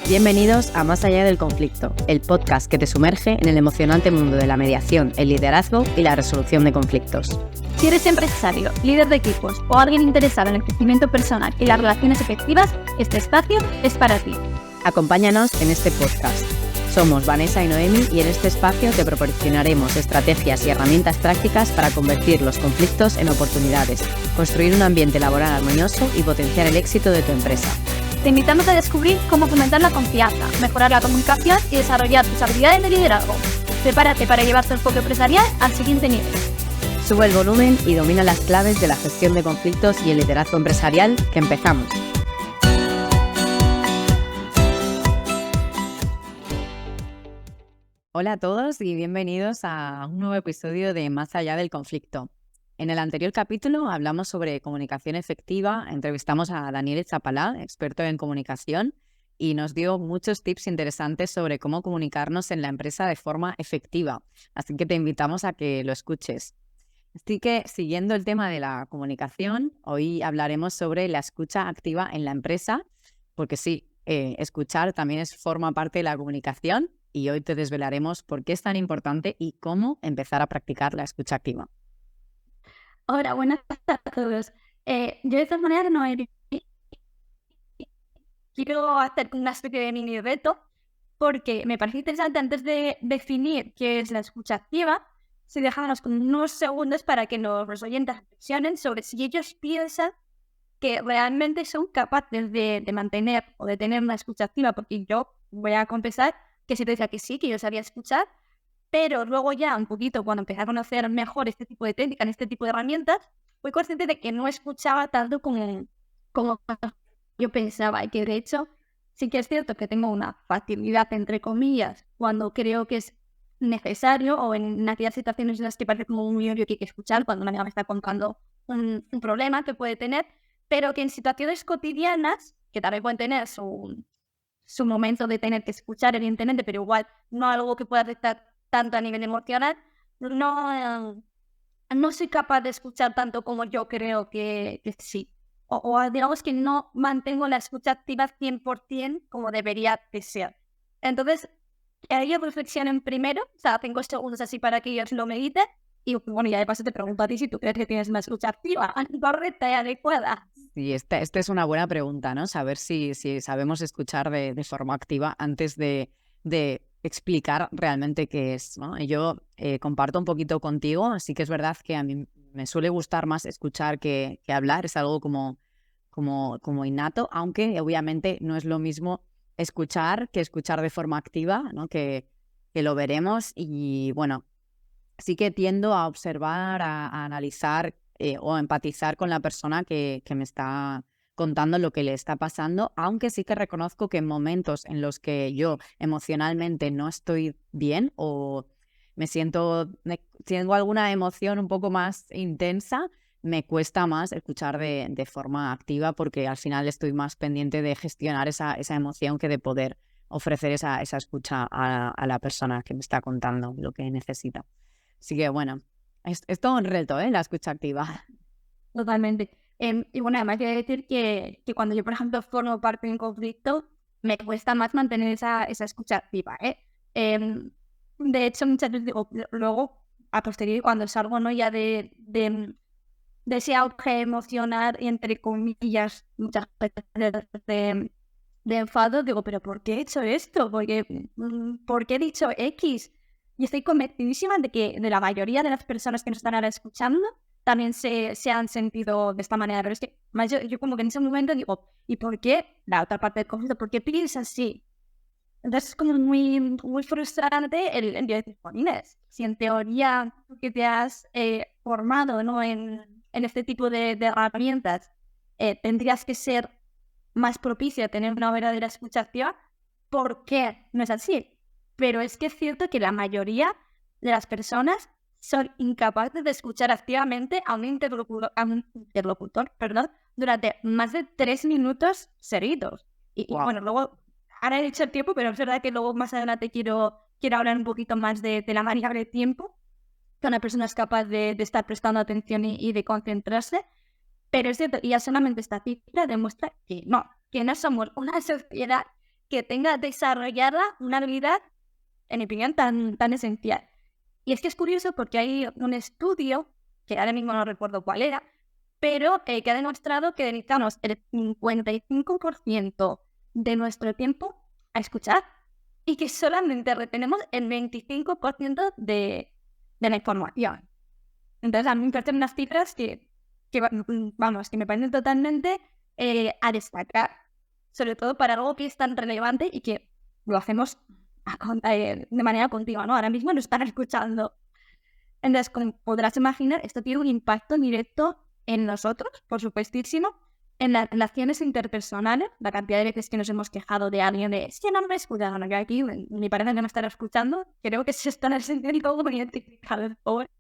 Bienvenidos a Más allá del conflicto, el podcast que te sumerge en el emocionante mundo de la mediación, el liderazgo y la resolución de conflictos. Si eres empresario, líder de equipos o alguien interesado en el crecimiento personal y las relaciones efectivas, este espacio es para ti. Acompáñanos en este podcast. Somos Vanessa y Noemi y en este espacio te proporcionaremos estrategias y herramientas prácticas para convertir los conflictos en oportunidades, construir un ambiente laboral armonioso y potenciar el éxito de tu empresa. Te invitamos a descubrir cómo fomentar la confianza, mejorar la comunicación y desarrollar tus habilidades de liderazgo. Prepárate para llevar tu enfoque empresarial al siguiente nivel. Sube el volumen y domina las claves de la gestión de conflictos y el liderazgo empresarial, que empezamos. Hola a todos y bienvenidos a un nuevo episodio de Más allá del conflicto. En el anterior capítulo hablamos sobre comunicación efectiva, entrevistamos a Daniel Chapalá, experto en comunicación, y nos dio muchos tips interesantes sobre cómo comunicarnos en la empresa de forma efectiva, así que te invitamos a que lo escuches. Así que, siguiendo el tema de la comunicación, hoy hablaremos sobre la escucha activa en la empresa, porque sí, escuchar también forma parte de la comunicación, y hoy te desvelaremos por qué es tan importante y cómo empezar a practicar la escucha activa. Hola, buenas tardes a todos. Yo de todas maneras quiero hacer una especie de mini reto porque me parece interesante antes de definir qué es la escucha activa, si dejamos con unos segundos para que los oyentes reflexionen sobre si ellos piensan que realmente son capaces de mantener o de tener una escucha activa, porque yo voy a confesar que si te decía que sí, que yo sabía escuchar, pero luego ya un poquito cuando empecé a conocer mejor este tipo de técnicas, este tipo de herramientas, fui consciente de que no escuchaba tanto como yo pensaba y que de hecho sí que es cierto que tengo una facilidad, entre comillas, cuando creo que es necesario o en aquellas situaciones en las que parece como muy obvio que hay que escuchar, cuando una amiga me está contando un problema que puede tener, pero que en situaciones cotidianas, que también pueden tener su momento de tener que escuchar, evidentemente, pero igual no algo que pueda afectar tanto a nivel emocional, no soy capaz de escuchar tanto como yo creo que sí. O digamos que no mantengo la escucha activa 100% como debería de ser. Entonces, ellos reflexionen primero, o sea, 5 segundos así para que ellos lo mediten, y bueno, ya de paso te pregunto a ti si tú crees que tienes una escucha activa, correcta y adecuada. Sí, esta es una buena pregunta, ¿no? Saber si sabemos escuchar de forma activa antes de explicar realmente qué es, ¿no? Y yo comparto un poquito contigo, así que es verdad que a mí me suele gustar más escuchar que hablar, es algo como innato, aunque obviamente no es lo mismo escuchar que escuchar de forma activa, ¿no? Que lo veremos y bueno, sí que tiendo a observar, a analizar o empatizar con la persona que me está contando lo que le está pasando, aunque sí que reconozco que en momentos en los que yo emocionalmente no estoy bien o tengo alguna emoción un poco más intensa, me cuesta más escuchar de forma activa porque al final estoy más pendiente de gestionar esa emoción que de poder ofrecer esa escucha a la persona que me está contando lo que necesita. Así que bueno, es todo un reto, la escucha activa. Totalmente. Y bueno, además quiero decir que cuando yo, por ejemplo, formo parte de un conflicto, me cuesta más mantener esa escucha activa, ¿eh? De hecho, muchas veces digo, luego, a posteriori, cuando salgo, ¿no? Ya de ese auge emocional y, entre comillas, muchas veces de enfado, digo, ¿pero por qué he hecho esto? ¿Por qué he dicho X? Y estoy convencidísima de que de la mayoría de las personas que nos están ahora escuchando también se han sentido de esta manera. Pero es que más yo como que en ese momento digo, ¿y por qué la otra parte del conflicto? ¿Por qué piensas así? Entonces es como muy, muy frustrante el decir, Inés, si en teoría tú que te has formado, ¿no? en este tipo de herramientas, tendrías que ser más propicia a tener una verdadera escucha activa, ¿por qué no es así? Pero es que es cierto que la mayoría de las personas son incapaces de escuchar activamente a un interlocutor, durante más de 3 minutos seguidos. Y bueno, luego, ahora he dicho el tiempo, pero es verdad que luego más adelante quiero hablar un poquito más de la variable tiempo, que una persona es capaz de estar prestando atención y de concentrarse. Pero es cierto, y ya solamente esta cifra demuestra que no somos una sociedad que tenga desarrollada una habilidad, en mi opinión, tan esencial. Y es que es curioso porque hay un estudio, que ahora mismo no recuerdo cuál era, pero que ha demostrado que dedicamos el 55% de nuestro tiempo a escuchar y que solamente retenemos el 25% de la información. Entonces, a mí me parecen unas cifras que me parecen totalmente a destacar, sobre todo para algo que es tan relevante y que lo hacemos de manera continua, ¿no? Ahora mismo nos están escuchando. Entonces, como podrás imaginar, esto tiene un impacto directo en nosotros, por supuestísimo, en las relaciones interpersonales, la cantidad de veces que nos hemos quejado de alguien de es que no me escucha, bueno, que aquí me parece que no estará escuchando, creo que se están sintiendo como identificados, pobre.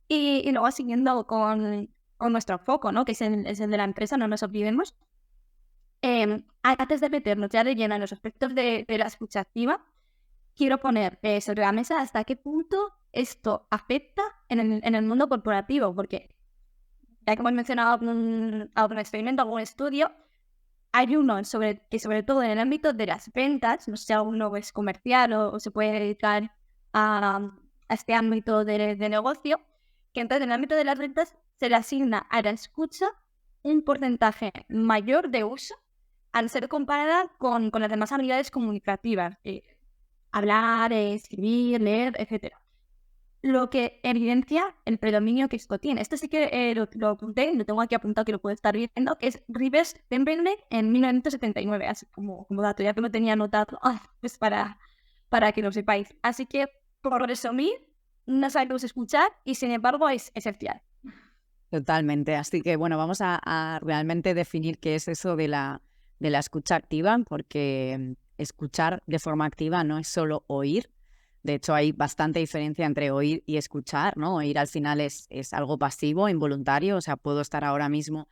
Y luego siguiendo con nuestro foco, ¿no? Que es el de la empresa, no nos olvidemos. Antes de meternos ya de lleno en los aspectos de la escucha activa, quiero poner sobre la mesa hasta qué punto esto afecta en el mundo corporativo, porque ya que hemos mencionado algún experimento, algún estudio, hay uno sobre todo en el ámbito de las ventas, no sé si alguno es comercial o se puede dedicar a este ámbito de negocio, que entonces en el ámbito de las ventas se le asigna a la escucha un porcentaje mayor de uso al ser comparada con las demás habilidades comunicativas, hablar, escribir, leer, etc. Lo que evidencia el predominio que esto tiene. Esto sí que lo apunté, lo tengo aquí apuntado que lo puedo estar viendo, que es Rivers Temperley en 1979, así como dato, ya que lo tenía anotado, pues para que lo sepáis. Así que, por resumir, no sabemos escuchar y sin embargo es esencial. Totalmente. Así que, bueno, vamos a realmente definir qué es eso de la escucha activa, porque escuchar de forma activa no es solo oír. De hecho, hay bastante diferencia entre oír y escuchar, ¿no? Oír al final es algo pasivo, involuntario. O sea, puedo estar ahora mismo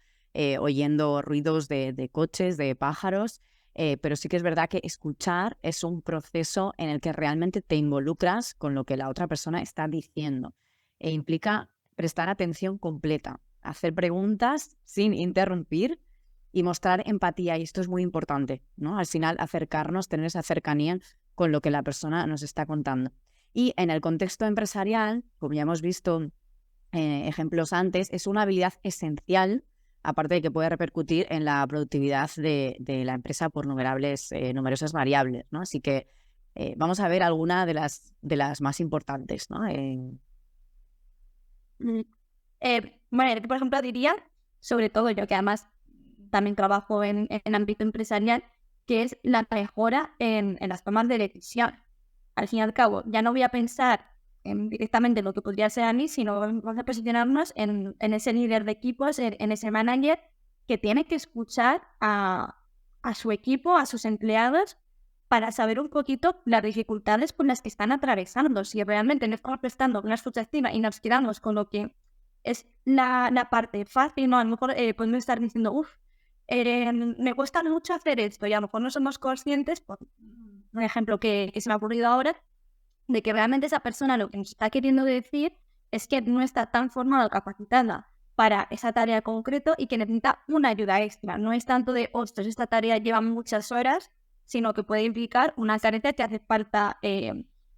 oyendo ruidos de coches, de pájaros, pero sí que es verdad que escuchar es un proceso en el que realmente te involucras con lo que la otra persona está diciendo. E implica prestar atención completa, hacer preguntas sin interrumpir y mostrar empatía. Y esto es muy importante, ¿no? Al final, acercarnos, tener esa cercanía con lo que la persona nos está contando. Y en el contexto empresarial, como ya hemos visto ejemplos antes, es una habilidad esencial, aparte de que puede repercutir en la productividad de la empresa por numerosas variables, ¿no? Así que vamos a ver alguna de las más importantes, ¿no? Bueno, por ejemplo, diría, sobre todo yo que además también trabajo en ámbito empresarial, que es la mejora en las tomas de decisión. Al fin y al cabo, ya no voy a pensar directamente en lo que podría ser a mí, sino vamos a posicionarnos en ese líder de equipos, en ese manager que tiene que escuchar a su equipo, a sus empleados, para saber un poquito las dificultades por las que están atravesando. Si realmente no estamos prestando una escucha activa y nos quedamos con lo que es la parte fácil, ¿no? A lo mejor podemos estar diciendo, me cuesta mucho hacer esto y a lo mejor no somos conscientes, por un ejemplo que se me ha ocurrido ahora, de que realmente esa persona lo que nos está queriendo decir es que no está tan formada o capacitada para esa tarea concreta y que necesita una ayuda extra. No es tanto de, ostras, esta tarea lleva muchas horas, sino que puede implicar una carencia que hace falta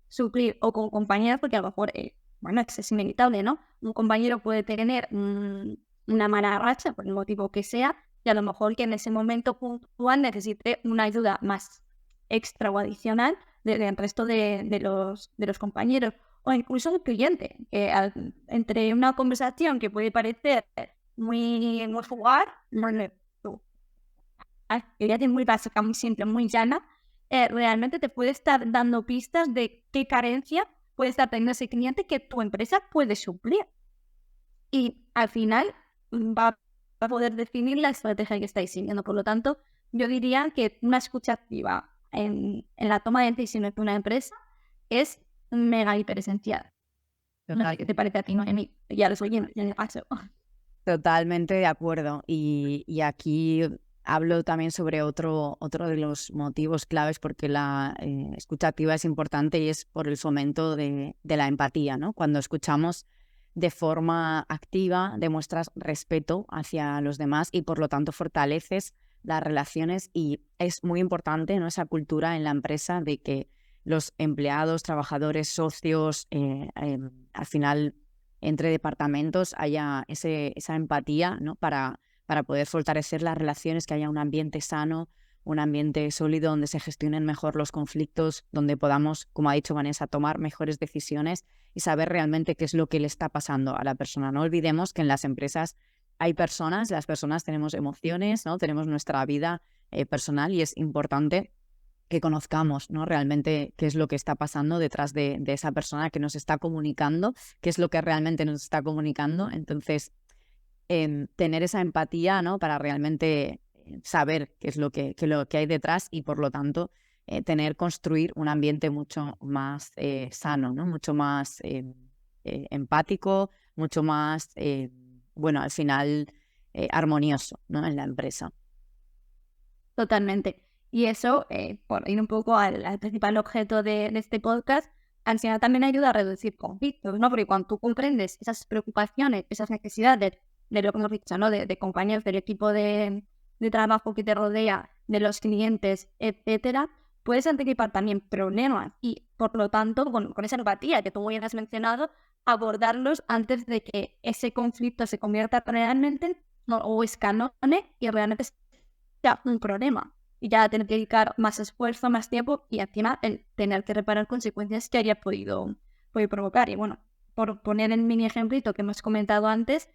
suplir o con compañeros, porque a lo mejor, es inevitable, ¿no? Un compañero puede tener una mala racha, por el motivo que sea, y a lo mejor que en ese momento puntual necesite una ayuda más extra o adicional del resto de los compañeros. O incluso el cliente, que entre una conversación que puede parecer muy fugaz, muy básica, muy simple, muy llana, realmente te puede estar dando pistas de qué carencia puede estar teniendo ese cliente que tu empresa puede suplir. Y al final va a poder definir la estrategia que estáis siguiendo. Por lo tanto, yo diría que una escucha activa en la toma de decisiones de una empresa es mega hiper esencial. No sé qué te parece a ti, Noemí. Ya lo soy en el paso. Totalmente de acuerdo. Y aquí hablo también sobre otro de los motivos claves porque la escucha activa es importante y es por el fomento de la empatía, ¿no? Cuando escuchamos de forma activa, demuestras respeto hacia los demás y por lo tanto fortaleces las relaciones, y es muy importante, ¿no?, esa cultura en la empresa de que los empleados, trabajadores, socios, al final entre departamentos haya esa empatía, ¿no?, para poder fortalecer las relaciones, que haya un ambiente sano, un ambiente sólido donde se gestionen mejor los conflictos, donde podamos, como ha dicho Vanessa, tomar mejores decisiones y saber realmente qué es lo que le está pasando a la persona. No olvidemos que en las empresas hay personas, las personas tenemos emociones, ¿no?, tenemos nuestra vida personal, y es importante que conozcamos, ¿no?, realmente qué es lo que está pasando detrás de esa persona que nos está comunicando, qué es lo que realmente nos está comunicando. Entonces, tener esa empatía, ¿no?, para realmente saber qué es lo que hay detrás, y por lo tanto construir un ambiente mucho más sano, ¿no?, mucho más empático, mucho más, bueno, al final armonioso, ¿no?, en la empresa. Totalmente. Y eso, por ir un poco al principal objeto de este podcast, al final también ayuda a reducir conflictos, ¿no? Porque cuando tú comprendes esas preocupaciones, esas necesidades de lo que hemos dicho, ¿no? De compañeros, del equipo de trabajo que te rodea, de los clientes, etcétera, puedes anticipar también problemas y, por lo tanto, con esa empatía que tú muy bien has mencionado, abordarlos antes de que ese conflicto se convierta realmente o escalone y realmente sea un problema. Y ya tener que dedicar más esfuerzo, más tiempo y encima el tener que reparar consecuencias que haya podido provocar. Y bueno, por poner el mini ejemplito que hemos comentado antes,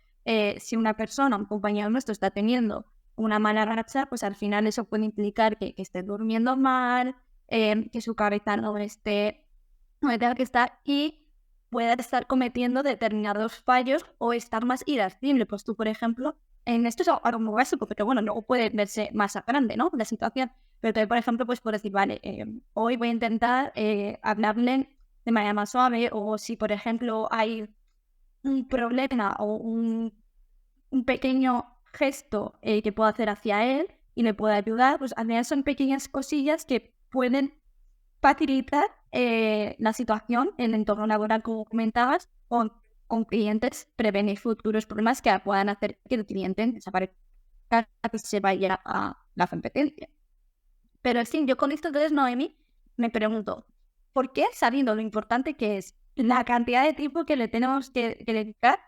si una persona, un compañero nuestro, está teniendo una mala racha, pues al final eso puede implicar que esté durmiendo mal, que su cabeza no esté donde tenga que estar y pueda estar cometiendo determinados fallos o estar más irascible. Pues tú, por ejemplo, en esto es algo muy básico, pero bueno, luego puede verse más a grande, ¿no?, la situación. Pero también, por ejemplo, pues por decir, vale, hoy voy a intentar hablarle de manera más suave, o si, por ejemplo, hay un problema o un pequeño gesto que puedo hacer hacia él y le puedo ayudar, pues al final son pequeñas cosillas que pueden facilitar la situación en el entorno laboral, como comentabas, con clientes, prevenir futuros problemas que puedan hacer que el cliente desaparezca, que se vaya a la competencia. Pero sí, yo con esto entonces, Noemi, me pregunto, ¿por qué, sabiendo lo importante que es la cantidad de tiempo que le tenemos que dedicar,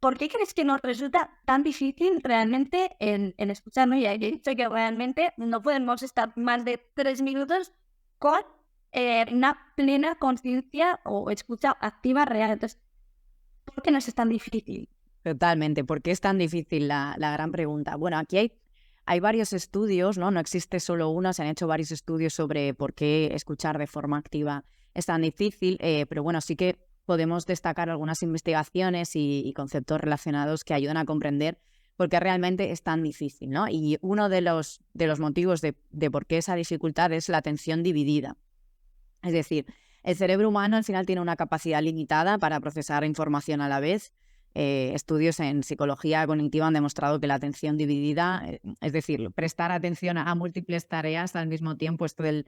por qué crees que nos resulta tan difícil realmente en escucharnos? Y he dicho que realmente no podemos estar más de 3 minutos con una plena conciencia o escucha activa real. Entonces, ¿por qué nos es tan difícil? Totalmente. ¿Por qué es tan difícil? La gran pregunta. Bueno, aquí hay varios estudios, ¿no? No existe solo uno, se han hecho varios estudios sobre por qué escuchar de forma activa es tan difícil, pero bueno, sí que podemos destacar algunas investigaciones y conceptos relacionados que ayudan a comprender por qué realmente es tan difícil, ¿no? Y uno de los motivos de por qué esa dificultad es la atención dividida. Es decir, el cerebro humano al final tiene una capacidad limitada para procesar información a la vez. Estudios en psicología cognitiva han demostrado que la atención dividida, es decir, prestar atención a múltiples tareas al mismo tiempo, esto del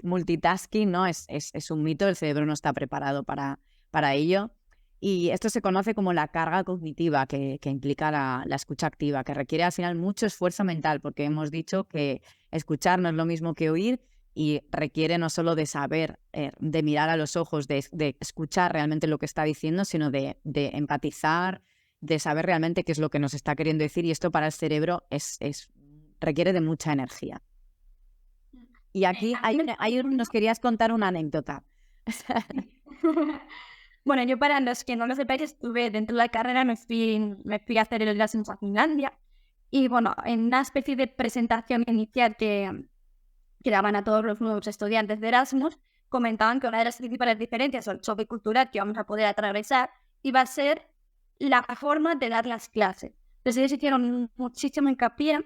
multitasking, ¿no? Es un mito, el cerebro no está preparado para ello. Y esto se conoce como la carga cognitiva que implica la escucha activa, que requiere al final mucho esfuerzo mental, porque hemos dicho que escuchar no es lo mismo que oír, y requiere no solo de saber, de mirar a los ojos, de escuchar realmente lo que está diciendo, sino de empatizar, de saber realmente qué es lo que nos está queriendo decir, y esto para el cerebro requiere de mucha energía. Y aquí nos querías contar una anécdota. Bueno, yo, para los que no lo sepáis, estuve dentro de la carrera, me fui a hacer el Erasmus a Finlandia, y bueno, en una especie de presentación inicial que daban a todos los nuevos estudiantes de Erasmus, comentaban que una de las principales diferencias o el choque cultural que vamos a poder atravesar iba a ser la forma de dar las clases. Entonces ellos hicieron muchísimo hincapié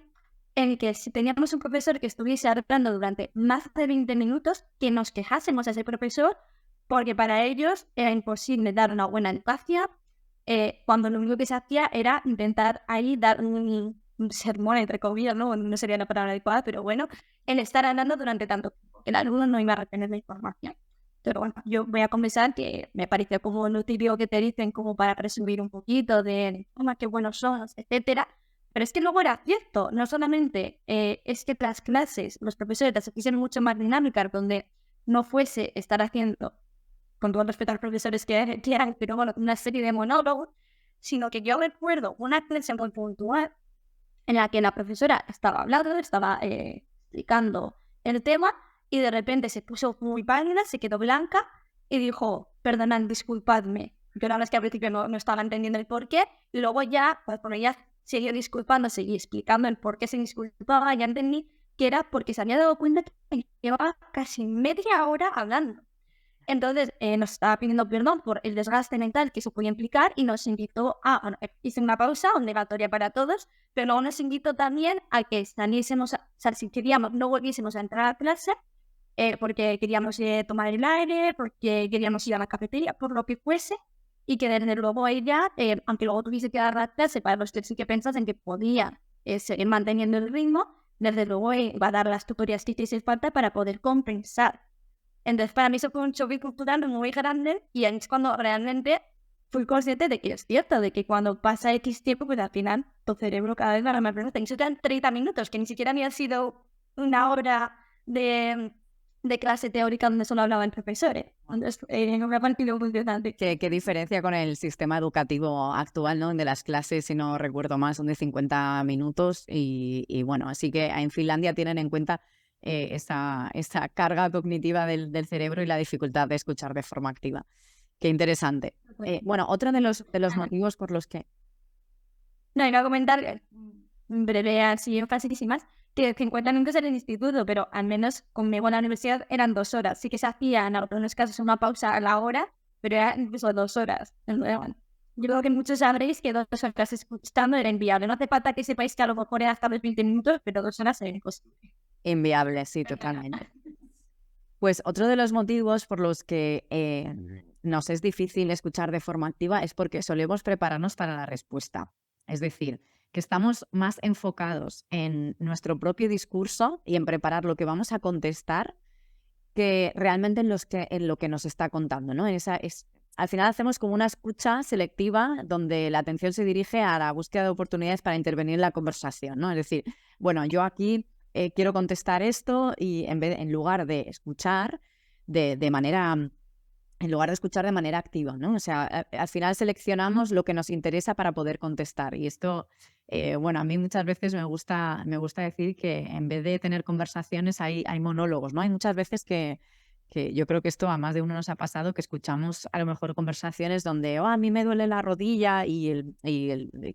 en que si teníamos un profesor que estuviese hablando durante más de 20 minutos, que nos quejásemos a ese profesor, porque para ellos era imposible dar una buena educación, cuando lo único que se hacía era intentar ahí dar un sermón, entre comillas, no sería la palabra adecuada, pero bueno, el estar hablando durante tanto tiempo. El alumno no iba a retener la información. Pero bueno, yo voy a confesar que me pareció como lo típico que te dicen como para resumir un poquito de qué buenos son, etcétera. Pero es que luego era cierto, no solamente es que las clases, los profesores las hiciesen mucho más dinámicas, donde no fuese estar haciendo, con todo el respeto a los profesores que hay, pero bueno, una serie de monólogos, sino que yo recuerdo una clase muy puntual en la que la profesora estaba hablando, estaba explicando el tema, y de repente se puso muy pálida, se quedó blanca y dijo, perdonad, disculpadme. Yo la verdad es que al principio no estaba entendiendo el porqué, y luego ya, pues cuando ella siguió disculpándose y explicando el por qué se disculpaba, ya entendí que era porque se había dado cuenta que llevaba casi media hora hablando. Entonces nos estaba pidiendo perdón por el desgaste mental que eso podía implicar y nos invitó a, bueno, hice una pausa obligatoria para todos, pero luego nos invitó también a que saliésemos, o sea, si queríamos, no volviésemos a entrar a clase, porque queríamos tomar el aire, porque queríamos ir a la cafetería, por lo que fuese, y que desde luego ella, aunque luego tuviese que dar la clase para los que sí que pensasen que podía seguir manteniendo el ritmo, desde luego va a dar las tutorías que hiciese falta para poder compensar. Entonces, para mí eso fue un choque cultural muy grande, y ahí es cuando realmente fui consciente de que es cierto, de que cuando pasa X tiempo, pues al final tu cerebro cada vez va a más velocidad. Y eso eran 30 minutos, que ni siquiera había sido una hora de clase teórica donde solo hablaban profesores. Entonces, me ha parecido muy interesante. ¿Qué diferencia con el sistema educativo actual, ¿no? De las clases, si no recuerdo mal, son de 50 minutos y bueno, así que en Finlandia tienen en cuenta esa carga cognitiva del cerebro y la dificultad de escuchar de forma activa. Qué interesante. Bueno, otro de los motivos por los que... No, iba a comentar, breve, así, facilísimas, que 50 minutos en el instituto, pero al menos conmigo en la universidad eran 2 horas. Sí que se hacía en algunos casos una pausa a la hora, pero era incluso 2 horas. Yo creo que muchos sabréis que 2 horas escuchando era inviable. No hace falta que sepáis que a lo mejor era hasta los 20 minutos, pero 2 horas era imposible. Inviable, sí, totalmente. Pues otro de los motivos por los que nos es difícil escuchar de forma activa es porque solemos prepararnos para la respuesta. Es decir, que estamos más enfocados en nuestro propio discurso y en preparar lo que vamos a contestar que realmente en lo que nos está contando, ¿no? Al final hacemos como una escucha selectiva donde la atención se dirige a la búsqueda de oportunidades para intervenir en la conversación, ¿no? Es decir, bueno, yo aquí quiero contestar esto y en lugar de escuchar en lugar de escuchar de manera activa, ¿no? O sea, al final seleccionamos lo que nos interesa para poder contestar. Y esto, bueno, a mí muchas veces me gusta decir que en vez de tener conversaciones hay monólogos, ¿no? Hay muchas veces que yo creo que esto a más de uno nos ha pasado, que escuchamos a lo mejor conversaciones donde a mí me duele la rodilla y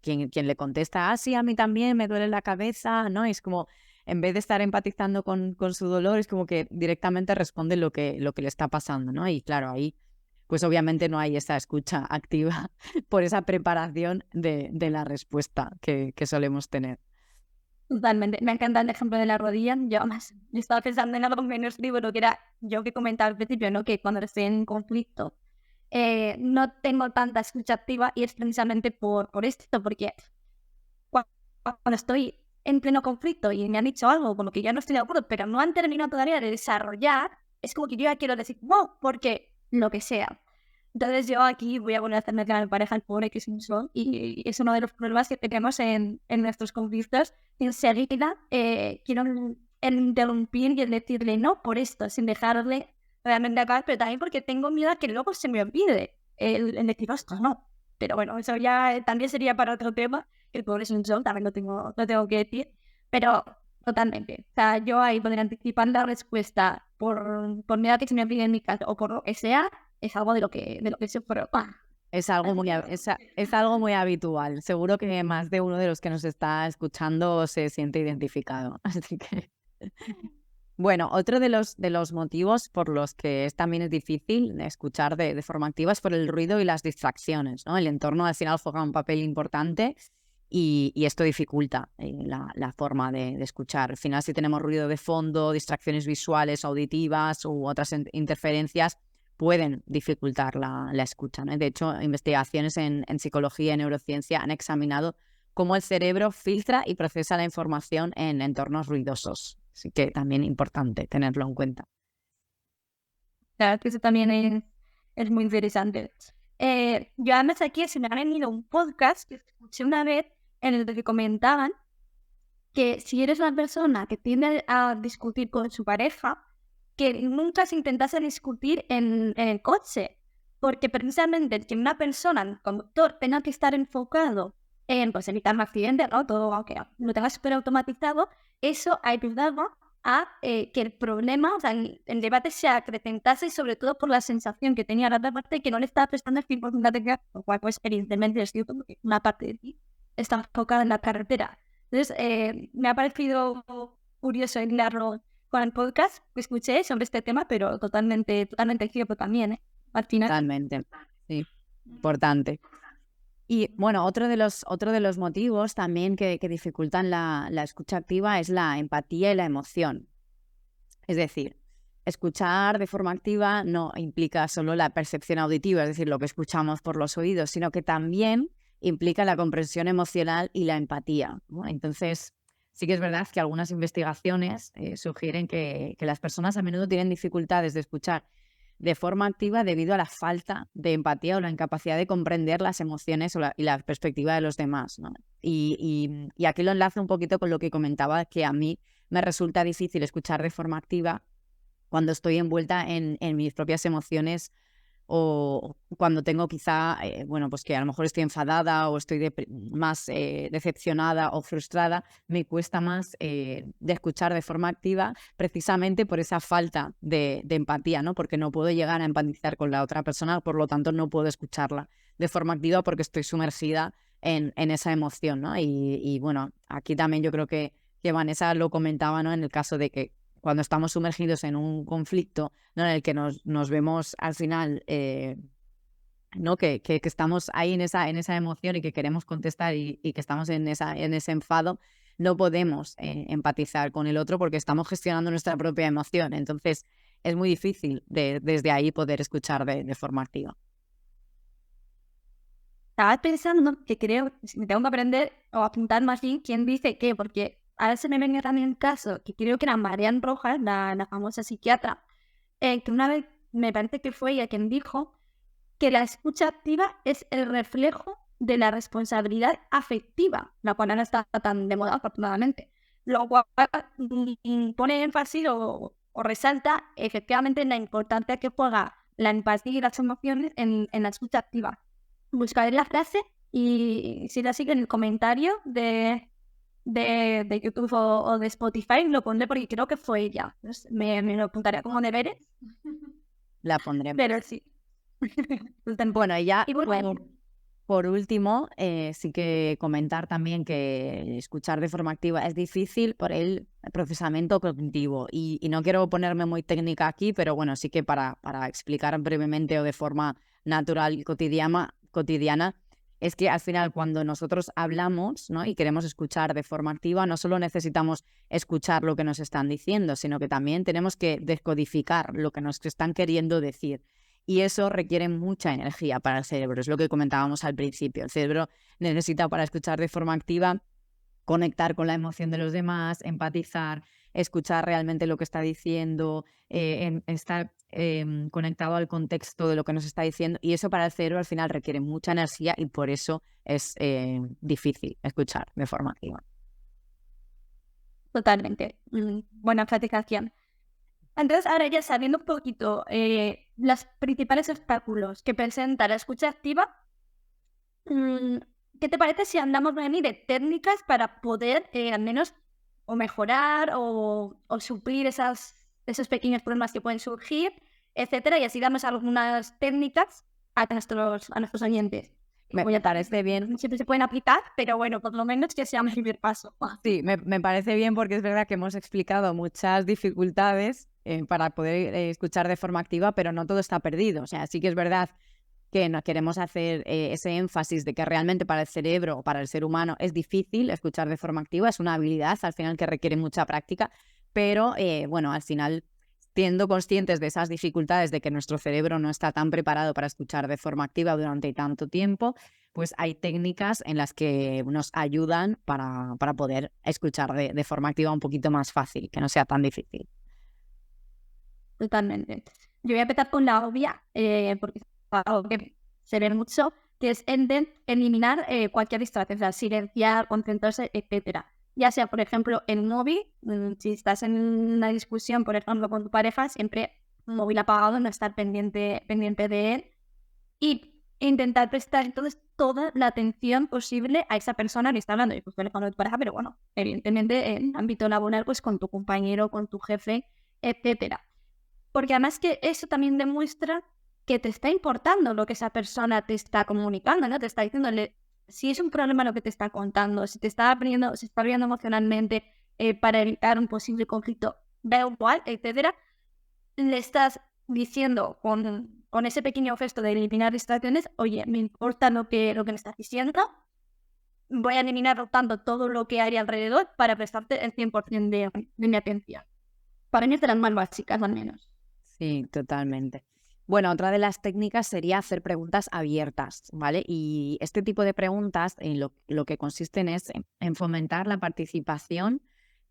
quien le contesta, sí, a mí también me duele la cabeza, ¿no? Es como, en vez de estar empatizando con su dolor, es como que directamente responde lo que le está pasando, ¿no? Y claro, ahí pues obviamente no hay esa escucha activa por esa preparación de la respuesta que solemos tener. Totalmente. Me encanta el ejemplo de la rodilla. Yo estaba pensando en algo menos frívolo, que era yo que comentaba al principio, ¿no? Que cuando estoy en conflicto no tengo tanta escucha activa, y es precisamente por esto, porque cuando estoy en pleno conflicto y me han dicho algo con lo que yo no estoy de acuerdo, pero no han terminado todavía de desarrollar, es como que yo ya quiero decir, wow, porque lo que sea. Entonces yo aquí voy a volver a hacerme a mi pareja el pobre que es un sol, y es uno de los problemas que tenemos en nuestros conflictos. Enseguida quiero interrumpir y el decirle no por esto, sin dejarle realmente acabar, pero también porque tengo miedo a que luego se me olvide el decir, ostras, no. Pero bueno, eso ya también sería para otro tema, que el pobre es un sol, también lo tengo que decir, pero totalmente. O sea, yo ahí podría anticipar la respuesta por miedo a que se me olvide en mi caso o por lo que sea, es algo de lo que sufro. Es algo muy habitual. Seguro que más de uno de los que nos está escuchando se siente identificado. Así que, bueno, otro de los motivos por los que también es difícil escuchar de forma activa es por el ruido y las distracciones, ¿no? El entorno al final juega un papel importante y esto dificulta la forma de escuchar. Al final, si tenemos ruido de fondo, distracciones visuales, auditivas u otras interferencias, pueden dificultar la escucha, ¿no? De hecho, investigaciones en psicología y neurociencia han examinado cómo el cerebro filtra y procesa la información en entornos ruidosos. Así que también importante tenerlo en cuenta. Claro, que eso también es muy interesante. Yo además aquí se me ha venido un podcast que escuché una vez en el que comentaban que si eres una persona que tiende a discutir con su pareja, que nunca se intentase discutir en el coche, porque precisamente el que una persona, el conductor, tenga que estar enfocado en pues, evitar un accidente, ¿no? Todo, aunque lo tenga súper automatizado, eso ayudaba a que el problema, o sea, el debate se acrecentase, sobre todo por la sensación que tenía la otra parte que no le estaba prestando el 100% de atención, lo cual pues evidentemente es cierto porque una parte de ti está enfocada en la carretera. Entonces, me ha parecido curioso hilarlo con el podcast que escuché sobre este tema, pero totalmente cierto también, ¿eh? Al final. Totalmente, sí, importante. Y bueno, otro de los motivos también que dificultan la escucha activa es la empatía y la emoción. Es decir, escuchar de forma activa no implica solo la percepción auditiva, es decir, lo que escuchamos por los oídos, sino que también implica la comprensión emocional y la empatía, ¿no? Entonces, sí que es verdad que algunas investigaciones sugieren que las personas a menudo tienen dificultades de escuchar de forma activa debido a la falta de empatía o la incapacidad de comprender las emociones y la perspectiva de los demás, ¿no? Y aquí lo enlazo un poquito con lo que comentaba, que a mí me resulta difícil escuchar de forma activa cuando estoy envuelta en mis propias emociones o cuando tengo quizá, bueno, pues que a lo mejor estoy enfadada o estoy más decepcionada o frustrada, me cuesta más de escuchar de forma activa precisamente por esa falta de empatía, ¿no? Porque no puedo llegar a empatizar con la otra persona, por lo tanto no puedo escucharla de forma activa porque estoy sumergida en esa emoción, ¿no? Y bueno, aquí también yo creo que Vanessa lo comentaba, ¿no? En el caso de que cuando estamos sumergidos en un conflicto, ¿no? En el que nos vemos al final, ¿no? Que estamos ahí en esa emoción y que queremos contestar y que estamos en ese enfado, no podemos empatizar con el otro porque estamos gestionando nuestra propia emoción. Entonces, es muy difícil desde ahí poder escuchar de forma activa. Estaba pensando que creo que me tengo que aprender o apuntar más bien quién dice qué, porque ahora se me venía también el caso, que creo que era Marian Rojas, la famosa psiquiatra, que una vez me parece que fue ella quien dijo que la escucha activa es el reflejo de la responsabilidad afectiva, la cual ahora está tan de moda afortunadamente, lo cual pone énfasis o resalta efectivamente en la importancia que juega la empatía y las emociones en la escucha activa. Buscaré la frase y si la sigue en el comentario de YouTube o de Spotify, lo pondré porque creo que fue ella. Entonces, me lo apuntaré como deberes. La pondremos. Pero sí. Bueno, y ya Y bueno, por último, sí que comentar también que escuchar de forma activa es difícil por el procesamiento cognitivo. Y no quiero ponerme muy técnica aquí, pero bueno, sí que para explicar brevemente o de forma natural y cotidiana, es que al final cuando nosotros hablamos, ¿no? Y queremos escuchar de forma activa, no solo necesitamos escuchar lo que nos están diciendo, sino que también tenemos que descodificar lo que nos están queriendo decir. Y eso requiere mucha energía para el cerebro, es lo que comentábamos al principio. El cerebro necesita, para escuchar de forma activa, conectar con la emoción de los demás, empatizar, escuchar realmente lo que está diciendo, estar conectado al contexto de lo que nos está diciendo. Y eso para el cerebro al final requiere mucha energía y por eso es difícil escuchar de forma activa. totalmente. Buena enfatización. Entonces, ahora ya sabiendo un poquito los principales obstáculos que presenta la escucha activa, ¿qué te parece si andamos de técnicas para poder al menos o mejorar o suplir esos pequeños problemas que pueden surgir, etcétera, y así damos algunas técnicas a nuestros oyentes? Me parece bien. Siempre se pueden aplicar, pero bueno, por lo menos que sea un primer paso. Sí, me parece bien porque es verdad que hemos explicado muchas dificultades para poder escuchar de forma activa, pero no todo está perdido. O sea, sí que es verdad que no queremos hacer ese énfasis de que realmente para el cerebro o para el ser humano es difícil escuchar de forma activa, es una habilidad al final que requiere mucha práctica, pero bueno, al final siendo conscientes de esas dificultades de que nuestro cerebro no está tan preparado para escuchar de forma activa durante tanto tiempo, pues hay técnicas en las que nos ayudan para poder escuchar de forma activa un poquito más fácil, que no sea tan difícil. Totalmente. Yo voy a empezar con la obvia, porque es algo que se ve mucho, que es eliminar cualquier distracción, o sea, silenciar, concentrarse, etcétera. Ya sea, por ejemplo, el móvil, si estás en una discusión, por ejemplo, con tu pareja, siempre móvil apagado, no estar pendiente de él y intentar prestar entonces toda la atención posible a esa persona que está hablando. Y pues teléfono de tu pareja, pero bueno, evidentemente en ámbito laboral, pues con tu compañero, con tu jefe, etcétera. Porque además que eso también demuestra que te está importando lo que esa persona te está comunicando, ¿no? Te está diciéndole si es un problema lo que te está contando, si te está abriendo, si está abriendo emocionalmente para evitar un posible conflicto, da igual, etcétera, le estás diciendo con ese pequeño gesto de eliminar distracciones, oye, me importa lo que me estás diciendo, voy a eliminar tanto todo lo que hay alrededor para prestarte el 100% de mi atención. Para mí es de las más básicas, al menos. Sí, totalmente. Bueno, otra de las técnicas sería hacer preguntas abiertas, ¿vale? Y este tipo de preguntas en lo que consisten es en fomentar la participación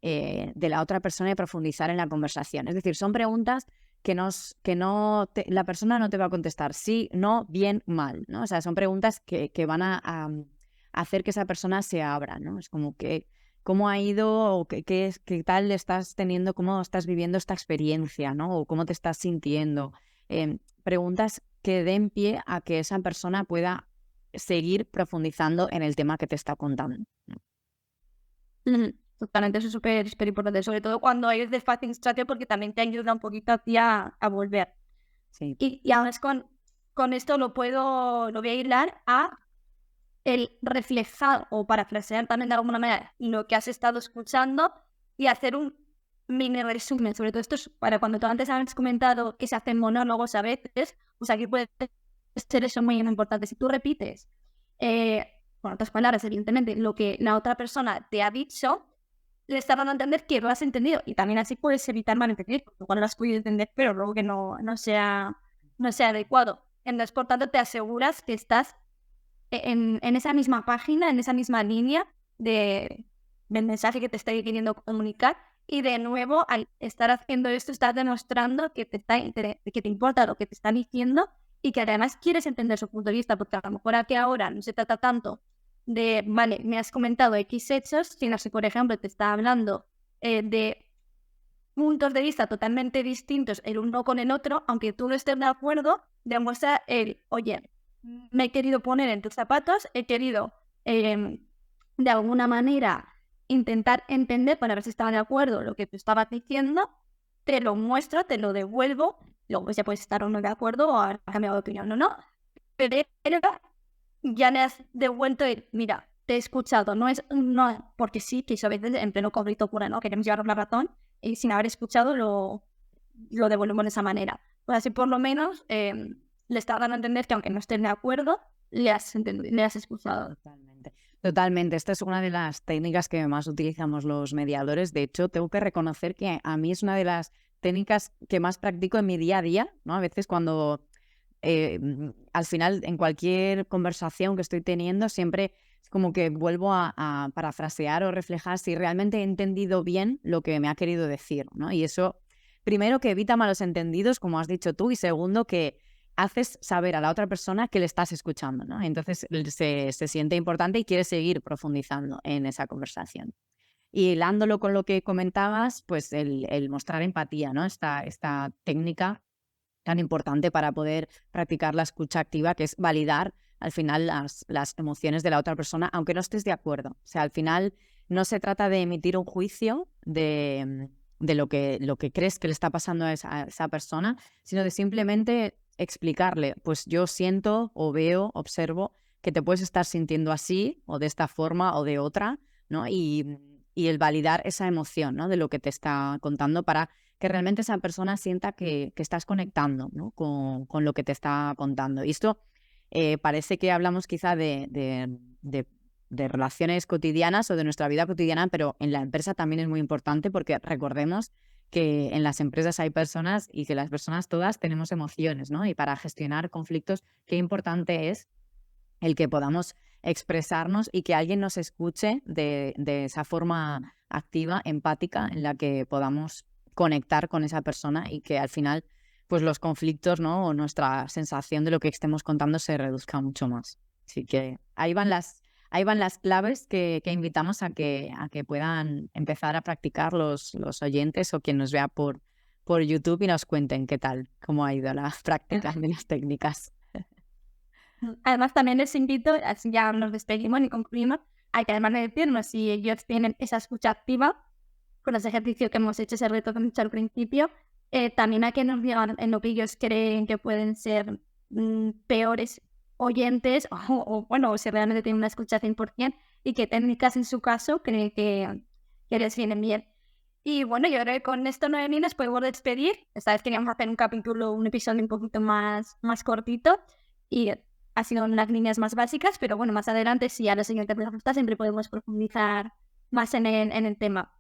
de la otra persona y profundizar en la conversación. Es decir, son preguntas que la persona no te va a contestar sí, no, bien, mal, ¿no? O sea, son preguntas que van a hacer que esa persona se abra, ¿no? Es como que cómo ha ido o qué tal estás teniendo, cómo estás viviendo esta experiencia, ¿no? O cómo te estás sintiendo. Preguntas que den pie a que esa persona pueda seguir profundizando en el tema que te está contando. Totalmente, eso es súper importante, sobre todo cuando hay desfase instantáneo, porque también te ayuda un poquito a ti a volver. Sí. Y además con esto lo voy a hilar a el reflejar o parafrasear también de alguna manera lo que has estado escuchando y hacer un mini resumen. Sobre todo esto es para cuando tú antes has comentado que se hacen monólogos a veces, pues aquí puede ser eso muy importante. Si tú repites, con otras palabras, evidentemente, lo que la otra persona te ha dicho, le está dando a entender que lo has entendido. Y también así puedes evitar malentendidos, porque cuando lo has podido entender, pero luego que no sea adecuado. Entonces, por tanto, te aseguras que estás en esa misma página, en esa misma línea del mensaje que te está queriendo comunicar. Y de nuevo, al estar haciendo esto, estás demostrando que te importa lo que te está diciendo y que además quieres entender su punto de vista, porque a lo mejor aquí ahora no se trata tanto de, vale, me has comentado X hechos, sino si, por ejemplo, te está hablando de puntos de vista totalmente distintos el uno con el otro, aunque tú no estés de acuerdo, demuestra oye, me he querido poner en tus zapatos, he querido de alguna manera intentar entender para ver si estaba de acuerdo lo que tú estabas diciendo, te lo muestro, te lo devuelvo, luego ya puedes estar o no de acuerdo o haber cambiado de opinión o no, pero ya le has devuelto mira, te he escuchado, no porque sí, que eso a veces en pleno conflicto ocurre, ¿no? Queremos llevarnos la razón y sin haber escuchado lo devolvemos de esa manera. Pues así por lo menos le está dando a entender que aunque no estén de acuerdo, le has escuchado. Totalmente. Esta es una de las técnicas que más utilizamos los mediadores. De hecho, tengo que reconocer que a mí es una de las técnicas que más practico en mi día a día, ¿no? A veces cuando al final en cualquier conversación que estoy teniendo siempre es como que vuelvo a parafrasear o reflejar si realmente he entendido bien lo que me ha querido decir, ¿no? Y eso, primero, que evita malos entendidos, como has dicho tú, y segundo, que haces saber a la otra persona que le estás escuchando, ¿no? Entonces se siente importante y quiere seguir profundizando en esa conversación. Y hilándolo con lo que comentabas, pues el mostrar empatía, ¿no? Esta técnica tan importante para poder practicar la escucha activa, que es validar al final las emociones de la otra persona, aunque no estés de acuerdo. O sea, al final no se trata de emitir un juicio de lo que crees que le está pasando a esa persona, sino de simplemente explicarle, pues yo siento o veo, observo que te puedes estar sintiendo así o de esta forma o de otra, ¿no? Y el validar esa emoción, ¿no? De lo que te está contando para que realmente esa persona sienta que estás conectando, ¿no? con lo que te está contando. Y esto parece que hablamos quizá de relaciones cotidianas o de nuestra vida cotidiana, pero en la empresa también es muy importante porque recordemos que en las empresas hay personas y que las personas todas tenemos emociones, ¿no? Y para gestionar conflictos, qué importante es el que podamos expresarnos y que alguien nos escuche de esa forma activa, empática, en la que podamos conectar con esa persona y que al final pues los conflictos, ¿no? O nuestra sensación de lo que estemos contando se reduzca mucho más. Así que ahí van las claves que invitamos a que puedan empezar a practicar los oyentes o quien nos vea por YouTube y nos cuenten qué tal, cómo ha ido la práctica de las técnicas. Además, también les invito, así ya nos despedimos y concluimos, a que además de decirnos si ellos tienen esa escucha activa, con ese ejercicio que hemos hecho, ese reto que hemos hecho al principio, también a que nos digan en lo que ellos creen que pueden ser peores oyentes o si realmente tienen una escucha 100% y qué técnicas en su caso creen que les vienen bien. Y bueno, yo creo que con esto, Noemí, nos podemos despedir. Esta vez queríamos hacer un episodio un poquito más cortito y ha sido en las líneas más básicas, pero bueno, más adelante, si a la siguiente les gusta, siempre podemos profundizar más en el tema.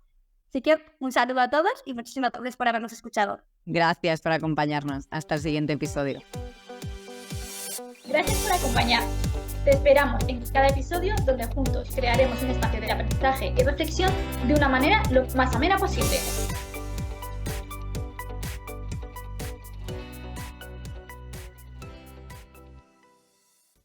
Así que un saludo a todos y muchísimas gracias por habernos escuchado. Gracias por acompañarnos. Hasta el siguiente episodio. Gracias por acompañarnos. Te esperamos en cada episodio donde juntos crearemos un espacio de aprendizaje y reflexión de una manera lo más amena posible.